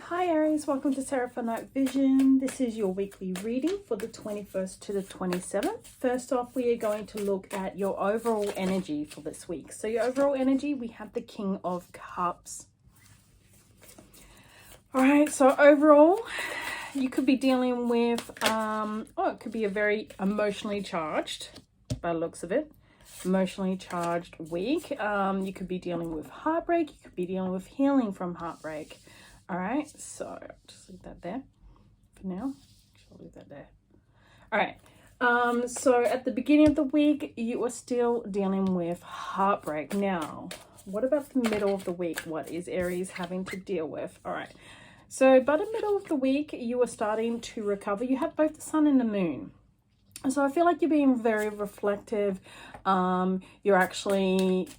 Hi Aries, welcome to Seraphinite Vision. This is your weekly reading for the 21st to the 27th. First off, we are going to look at your overall energy for this week. So your overall energy, we have the King of Cups. All right, so overall, you could be dealing with, it could be a very emotionally charged, by the looks of it, emotionally charged week. You could be dealing with heartbreak. You could be dealing with healing from heartbreak. All right, so I'll just leave that there for now. I'll leave that there. All right, so at the beginning of the week, you are still dealing with heartbreak. Now, what about the middle of the week? What is Aries having to deal with? All right, so by the middle of the week, you are starting to recover. You have both the sun and the moon. So I feel like you're being very reflective. You're actually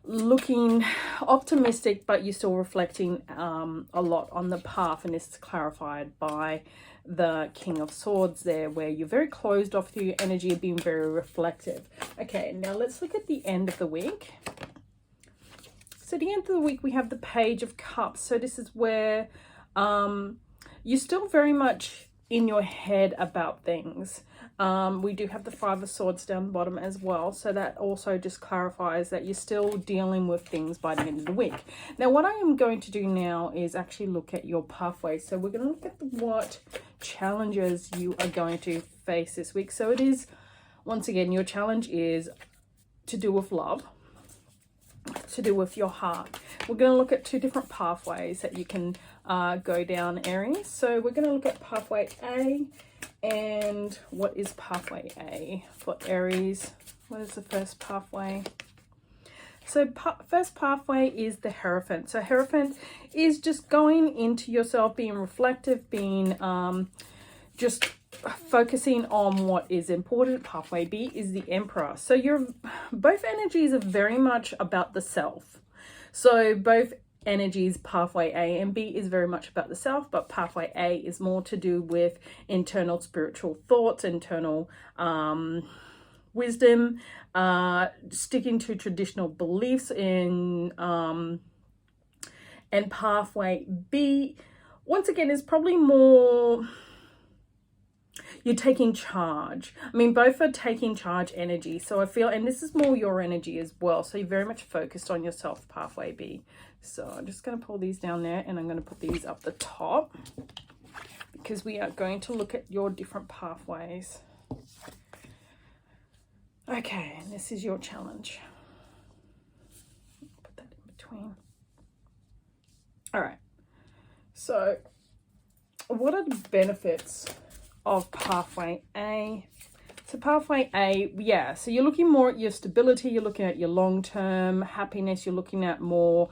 looking optimistic, but you're still reflecting a lot on the path, and this is clarified by the King of Swords there, where you're very closed off to your energy of being very reflective. Okay, now let's look at the end of the week. So the end of the week, we have the Page of Cups. So this is where you're still very much in your head about things. We do have the Five of Swords down the bottom as well, so that also just clarifies that you're still dealing with things by the end of the week. Now what I am going to do now is actually look at your pathway. So we're going to look at what challenges you are going to face this week. So it is, once again, your challenge is to do with love, to do with your heart. We're going to look at two different pathways that you can go down, Aries. So we're going to look at pathway A. And what is pathway A for Aries? What is the first pathway? So first pathway is the Hierophant. So Hierophant is just going into yourself, being reflective, being just focusing on what is important. Pathway B is the Emperor. So both energies are very much about the self. So both energies, pathway A and B, is very much about the self, but pathway A is more to do with internal spiritual thoughts, internal wisdom, sticking to traditional beliefs in and pathway B, once again, is probably more you're taking charge. I mean, both are taking charge energy. So I feel, and this is more your energy as well. So you're very much focused on yourself, pathway B. So I'm just going to pull these down there, and I'm going to put these up the top because we are going to look at your different pathways. Okay, and this is your challenge. Put that in between. All right. So what are the benefits of pathway A? So pathway A, yeah, so you're looking more at your stability, you're looking at your long-term happiness, you're looking at more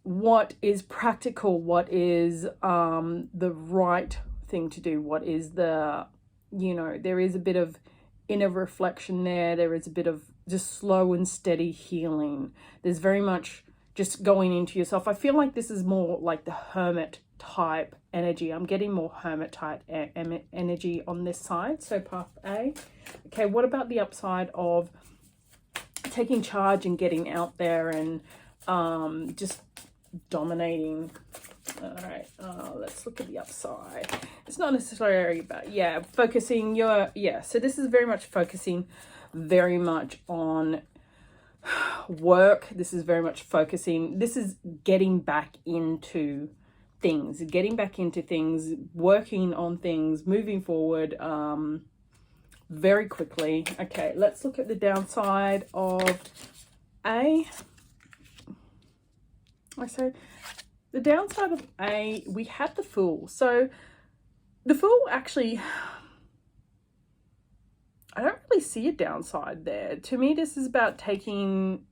what is practical, what is the right thing to do, what is the, there is a bit of inner reflection there is a bit of just slow and steady healing. There's very much just going into yourself. I feel like this is more like the hermit type energy. I'm getting more hermit type energy on this side. So path A. Okay, what about the upside of taking charge and getting out there and just dominating? All right, let's look at the upside. It's not necessarily about, focusing so this is very much focusing very much on work. This is very much focusing, this is getting back into things, working on things, moving forward very quickly. Okay, let's look at the downside of A. So the downside of A, we had the Fool. So the Fool, actually, I don't really see a downside there. To me, this is about taking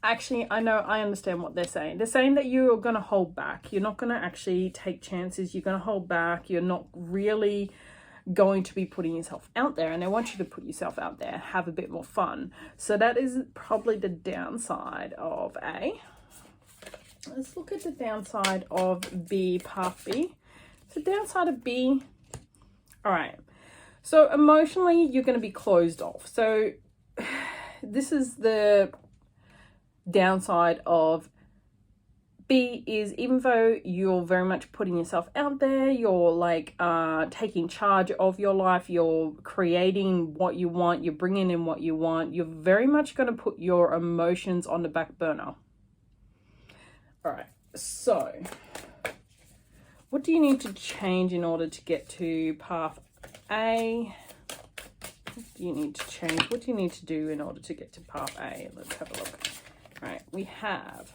actually, I understand what they're saying. They're saying that you're going to hold back. You're not going to actually take chances. You're going to hold back. You're not really going to be putting yourself out there, and they want you to put yourself out there, have a bit more fun. So that is probably the downside of A. Let's look at the downside of B, path B. So downside of B, all right. So emotionally, you're going to be closed off. So this is the downside of B is, even though you're very much putting yourself out there, you're like taking charge of your life, you're creating what you want, you're bringing in what you want, you're very much going to put your emotions on the back burner. All right, so what do you need to change in order to get to path A? What do you need to change? What do you need to do in order to get to path A? Let's have a look. All right, we have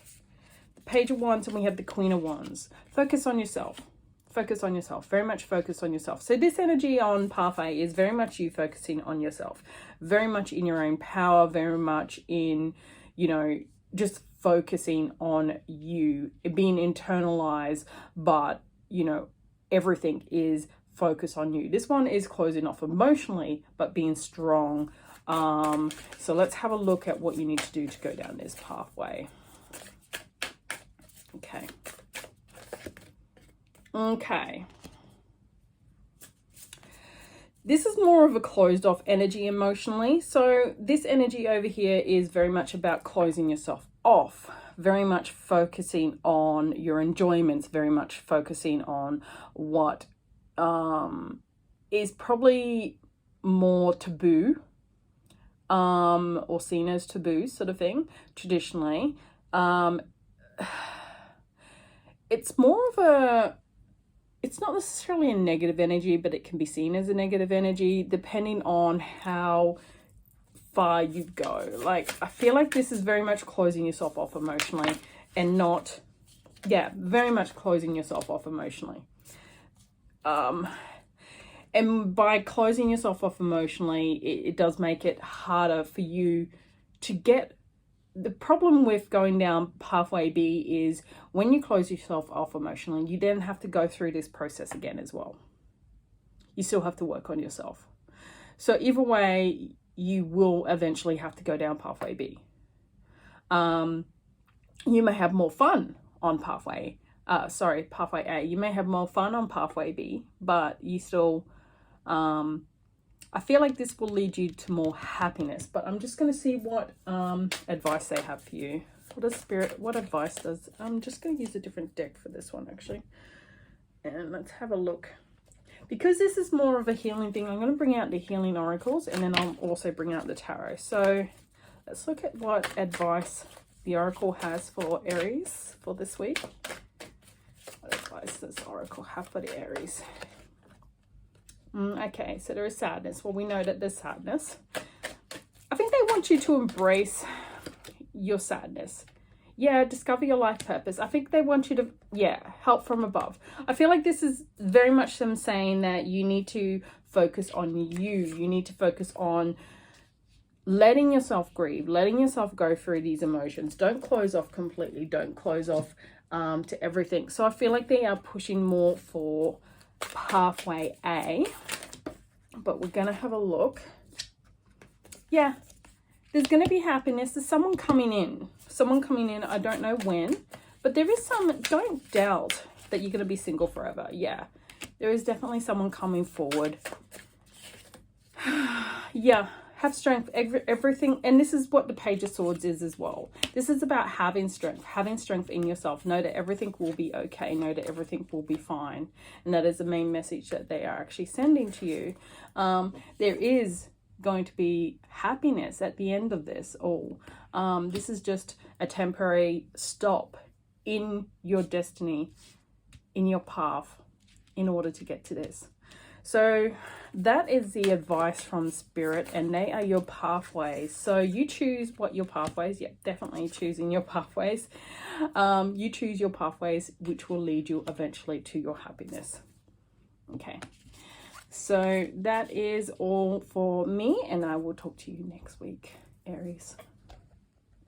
the Page of Wands and we have the Queen of Wands. Focus on yourself. Focus on yourself. Very much focus on yourself. So this energy on path A is very much you focusing on yourself. Very much in your own power. Very much in, you know, just focusing on you. Being internalized, but, you know, everything is focus on you. This one is closing off emotionally, but being strong. So let's have a look at what you need to do to go down this pathway. Okay. This is more of a closed off energy emotionally. So this energy over here is very much about closing yourself off, very much focusing on your enjoyments, very much focusing on what is probably more taboo, or seen as taboo sort of thing traditionally. It's more of a, it's not necessarily a negative energy, but it can be seen as a negative energy depending on how far you go. Like, I feel like this is very much closing yourself off emotionally and not, yeah, very much closing yourself off emotionally. And by closing yourself off emotionally, it does make it harder for you to get. The problem with going down pathway B is when you close yourself off emotionally, you then have to go through this process again as well. You still have to work on yourself. So either way, you will eventually have to go down pathway B. You may have more fun on pathway A. You may have more fun on pathway B, but you still, I feel like this will lead you to more happiness, but I'm just going to see what advice they have for you. What does Spirit, what advice does, I'm just going to use a different deck for this one actually. And let's have a look. Because this is more of a healing thing, I'm going to bring out the healing oracles and then I'll also bring out the tarot. So let's look at what advice the oracle has for Aries for this week. What advice does the oracle have for the Aries? Okay, so there is sadness. Well, we know that there's sadness. I think they want you to embrace your sadness. Yeah, discover your life purpose. I think they want you to, yeah, help from above. I feel like this is very much them saying that you need to focus on you. You need to focus on letting yourself grieve, letting yourself go through these emotions. Don't close off completely. Don't close off to everything. So I feel like they are pushing more for pathway A, but we're going to have a look. Yeah, there's going to be happiness. There's someone coming in. I don't know when, but there is some, don't doubt that you're going to be single forever. Yeah, there is definitely someone coming forward. Yeah, have strength, everything. And this is what the Page of Swords is as well. This is about having strength in yourself. Know that everything will be okay. Know that everything will be fine. And that is the main message that they are actually sending to you. There is going to be happiness at the end of this all. This is just a temporary stop in your destiny, in your path, in order to get to this. So that is the advice from Spirit, and they are your pathways. So you choose what your pathways, yeah, definitely choosing your pathways. You choose your pathways, which will lead you eventually to your happiness. Okay, so that is all for me, and I will talk to you next week, Aries.